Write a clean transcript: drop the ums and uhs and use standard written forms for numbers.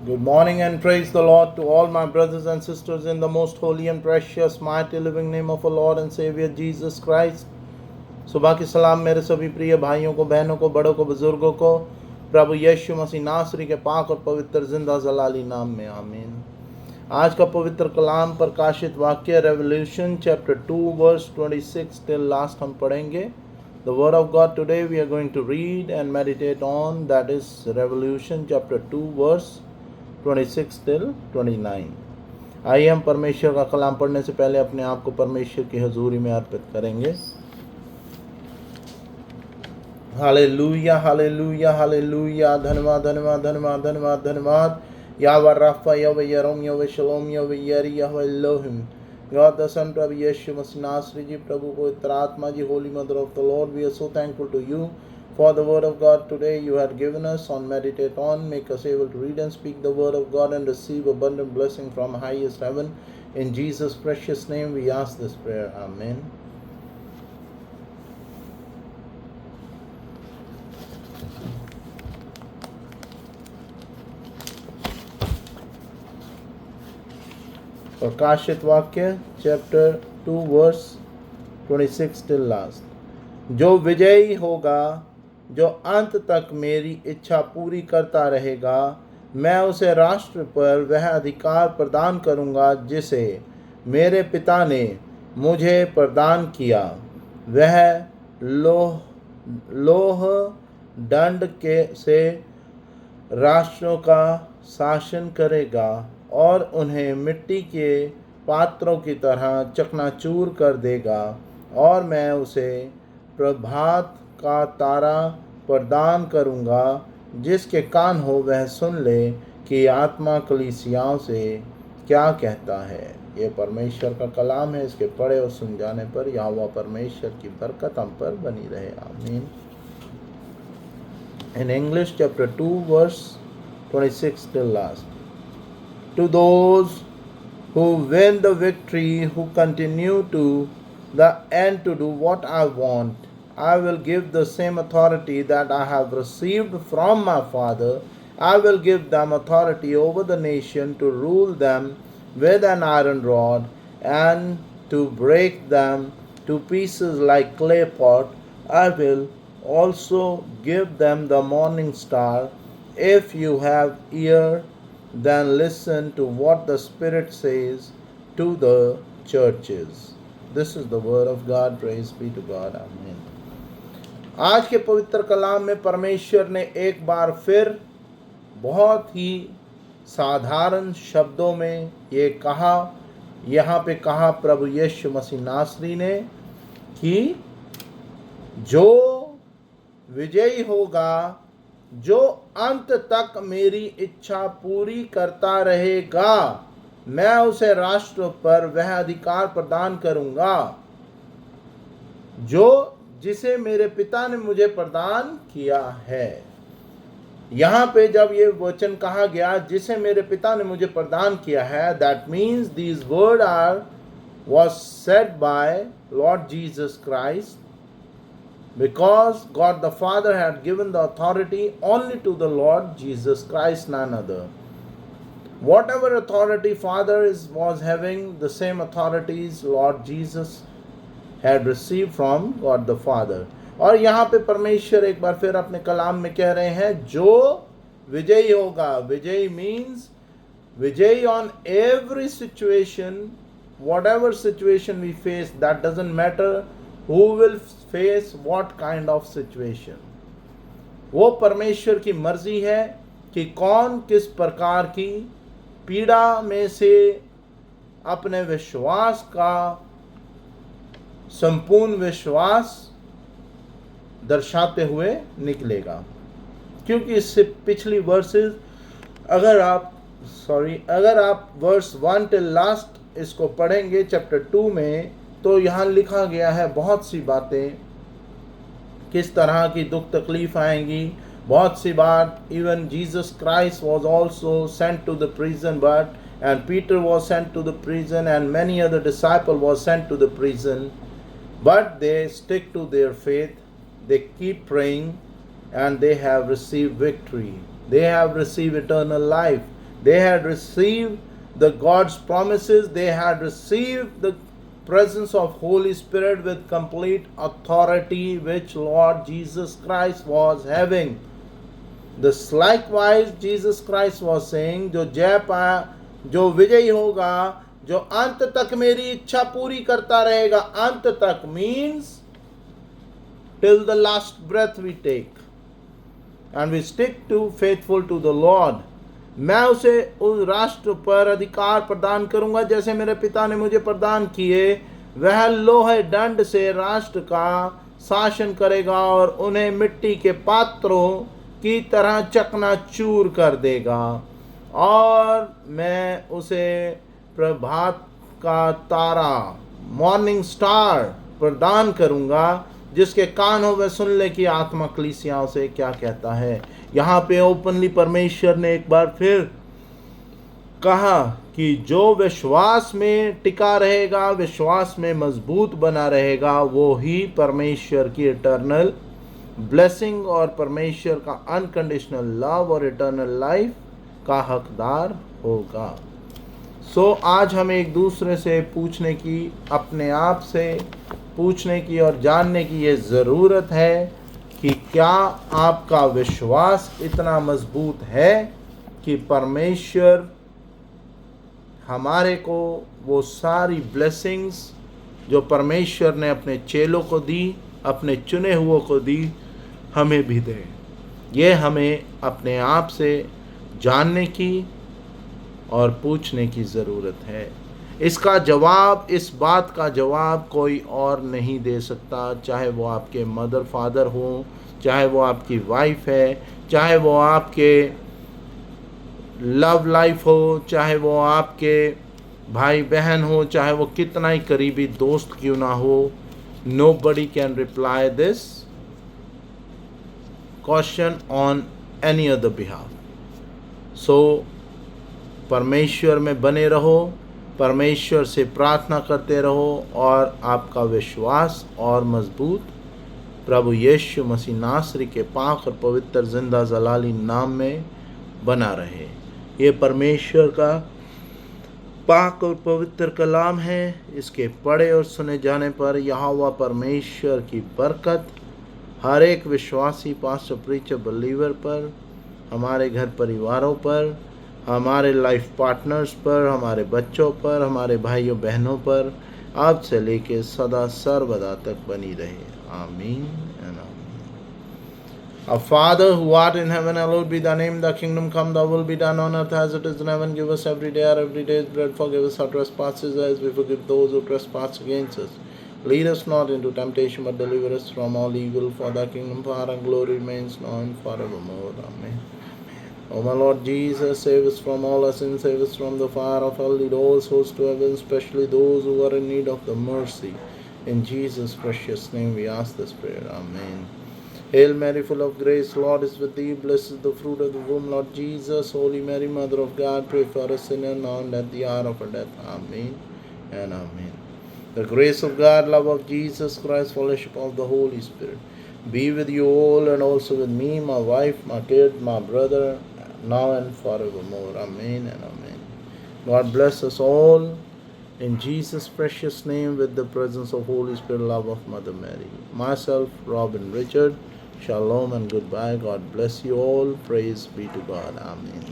Good morning and praise the Lord to all my brothers and sisters in the most holy and precious, mighty living name of our Lord and Savior Jesus Christ. सुबह की सलाम मेरे सभी प्रिय भाइयों को, बहनों को, बड़ों को, बुजुर्गों को प्रभु यीशु मसीह नासरी के पाक और पवित्र जिंदा जलाली नाम में आमीन। आज का पवित्र कलाम प्रकाशित वाक्य revelation chapter 2 verse 26 till last हम पढ़ेंगे। The word of God today we are going to read and meditate on, that is Revolution chapter 2 verse 26 till 29। आइए हम परमेश्वर का कलाम पढ़ने से पहले अपने आप को परमेश्वर की हजूरी में अर्पित करेंगे। Hallelujah hallelujah hallelujah. धन्यवाद धन्यवाद धन्यवाद धन्यवाद धन्यवाद। यावा राफा यावा यरोम यावा शलोम यावा यरी यावा Elohim. God the Son, Prabhu Yeshu Masih Nasri Ji, Prabhu Pavitra Atma Ji, Holy Mother of the Lord, we are so thankful to you for the word of God today you had given us on meditate on. Make us able to read and speak the word of God and receive abundant blessing from highest heaven. In Jesus' precious name we ask this prayer. Amen. प्रकाशित वाक्य chapter 2 verse 26 till last. जो विजयी होगा, जो अंत तक मेरी इच्छा पूरी करता रहेगा, मैं उसे राष्ट्र पर वह अधिकार प्रदान करूंगा जिसे मेरे पिता ने मुझे प्रदान किया। वह लोह दंड से राष्ट्रों का शासन करेगा और उन्हें मिट्टी के पात्रों की तरह चकनाचूर कर देगा। और मैं उसे प्रभात का तारा प्रदान करूंगा। जिसके कान हो वह सुन ले कि आत्मा कलीसियाओं से क्या कहता है। ये परमेश्वर का कलाम है। इसके पढ़े और सुन जाने पर यहोवा परमेश्वर की बरकत हम पर बनी रहे। आमीन। In English, chapter 2 verse 26 till last. To those who win the victory, who continue to the end to do what I want, I will give the same authority that I have received from my Father. I will give them authority over the nation to rule them with an iron rod and to break them to pieces like clay pot. I will also give them the morning star. If you have ear, then listen to what the Spirit says to the churches. This is the word of God. Praise be to God. Amen. आज के पवित्र कलाम में परमेश्वर ने एक बार फिर बहुत ही साधारण शब्दों में ये कहा, यहाँ पे कहा प्रभु यीशु मसीह नासरी ने कि जो विजयी होगा, जो अंत तक मेरी इच्छा पूरी करता रहेगा, मैं उसे राष्ट्र पर वह अधिकार प्रदान करूंगा जो जिसे मेरे पिता ने मुझे प्रदान किया है। यहाँ पे जब ये वचन कहा गया जिसे मेरे पिता ने मुझे प्रदान किया है, that means these word are was said by Lord Jesus Christ, because God the Father had given the authority only to the Lord Jesus Christ, none other. Whatever authority Father was having, the same authorities Lord Jesus had received from God the Father. और यहाँ पे परमेश्वर एक बार फिर अपने कलाम में कह रहे हैं जो विजयी होगा। विजयी means विजयी on every situation, whatever situation we face, that doesn't matter who will face what kind of situation. वो परमेश्वर की मर्जी है कि कौन किस प्रकार की पीड़ा में से अपने विश्वास का संपूर्ण विश्वास दर्शाते हुए निकलेगा। क्योंकि इससे पिछली वर्सेस अगर आप वर्स 1 till लास्ट इसको पढ़ेंगे चैप्टर 2 में, तो यहाँ लिखा गया है बहुत सी बातें, किस तरह की दुख तकलीफ आएंगी। बहुत सी बात, even Jesus Christ was also sent to the prison, but and Peter was sent to the prison and many other disciple was sent to the prison, but they stick to their faith, they keep praying, and they have received victory. They have received eternal life. They had received the God's promises. They had received the presence of Holy Spirit with complete authority, which Lord Jesus Christ was having. This likewise Jesus Christ was saying, जो जय पाया, जो विजयी होगा, जो अंत तक मेरी इच्छा पूरी करता रहेगा, अंत तक means till the last breath we take, and we stick to faithful to the Lord. मैं उसे उस राष्ट्र पर अधिकार प्रदान करूंगा जैसे मेरे पिता ने मुझे प्रदान किए। वह लोहे दंड से राष्ट्र का शासन करेगा और उन्हें मिट्टी के पात्रों की तरह चकनाचूर कर देगा, और मैं उसे प्रभात का तारा, मॉर्निंग स्टार प्रदान करूंगा। जिसके कान हो वह सुन ले कि आत्मा कलीसियाओं से क्या कहता है। यहाँ पे ओपनली परमेश्वर ने एक बार फिर कहा कि जो विश्वास में टिका रहेगा, विश्वास में मजबूत बना रहेगा, वो ही परमेश्वर की इटर्नल ब्लेसिंग और परमेश्वर का अनकंडीशनल लव और इटर्नल लाइफ का हकदार होगा। सो आज हमें एक दूसरे से पूछने की, अपने आप से पूछने की और जानने की ये ज़रूरत है कि क्या आपका विश्वास इतना मजबूत है कि परमेश्वर हमारे को वो सारी ब्लेसिंग्स जो परमेश्वर ने अपने चेलों को दी, अपने चुने हुओं को दी, हमें भी दे। ये हमें अपने आप से जानने की और पूछने की ज़रूरत है। इसका जवाब, इस बात का जवाब कोई और नहीं दे सकता, चाहे वो आपके मदर फादर हो, चाहे वो आपकी वाइफ है, चाहे वो आपके लव लाइफ हो, चाहे वो आपके भाई बहन हो, चाहे वो कितना ही करीबी दोस्त क्यों ना हो। Nobody can reply this question on any other behalf. So परमेश्वर में बने रहो, परमेश्वर से प्रार्थना करते रहो और आपका विश्वास और मजबूत प्रभु यीशु मसीह नासरी के पाक और पवित्र जिंदा जलाली नाम में बना रहे। ये परमेश्वर का पाक और पवित्र कलाम है। इसके पढ़े और सुने जाने पर यहोवा परमेश्वर की बरकत हर एक विश्वासी, पास्टर, प्रीचर, बिलीवर पर, हमारे घर परिवारों पर, हमारे लाइफ पार्टनर्स पर, हमारे बच्चों पर, हमारे भाइयों बहनों पर अब से लेके सदा सर्वदा तक बनी रहे। आमीन एंड आमीन। Our Father who art in heaven, hallowed be thy name, thy kingdom come, thy will be done on earth as it is in heaven. Give us every day our everyday's bread, forgive us our trespasses as we forgive those who trespass against us. Lead us not into temptation, but deliver us from all evil. For thy kingdom, power, and glory remains now and forevermore. Amen. O my Lord Jesus, save us from all our sins, save us from the fire of hell, lead all souls to heaven, especially those who are in need of the mercy. In Jesus' precious name we ask this prayer. Amen. Hail Mary, full of grace, Lord is with thee, blessed is the fruit of the womb, Lord Jesus. Holy Mary, Mother of God, pray for us sinners now and at the hour of our death. Amen and amen. The grace of God, love of Jesus Christ, fellowship of the Holy Spirit be with you all and also with me, my wife, my kid, my brother, now and forevermore. Amen and amen. God bless us all in Jesus' precious name with the presence of Holy Spirit, love of Mother Mary. Myself, Robin Richard, shalom and goodbye. God bless you all. Praise be to God. Amen.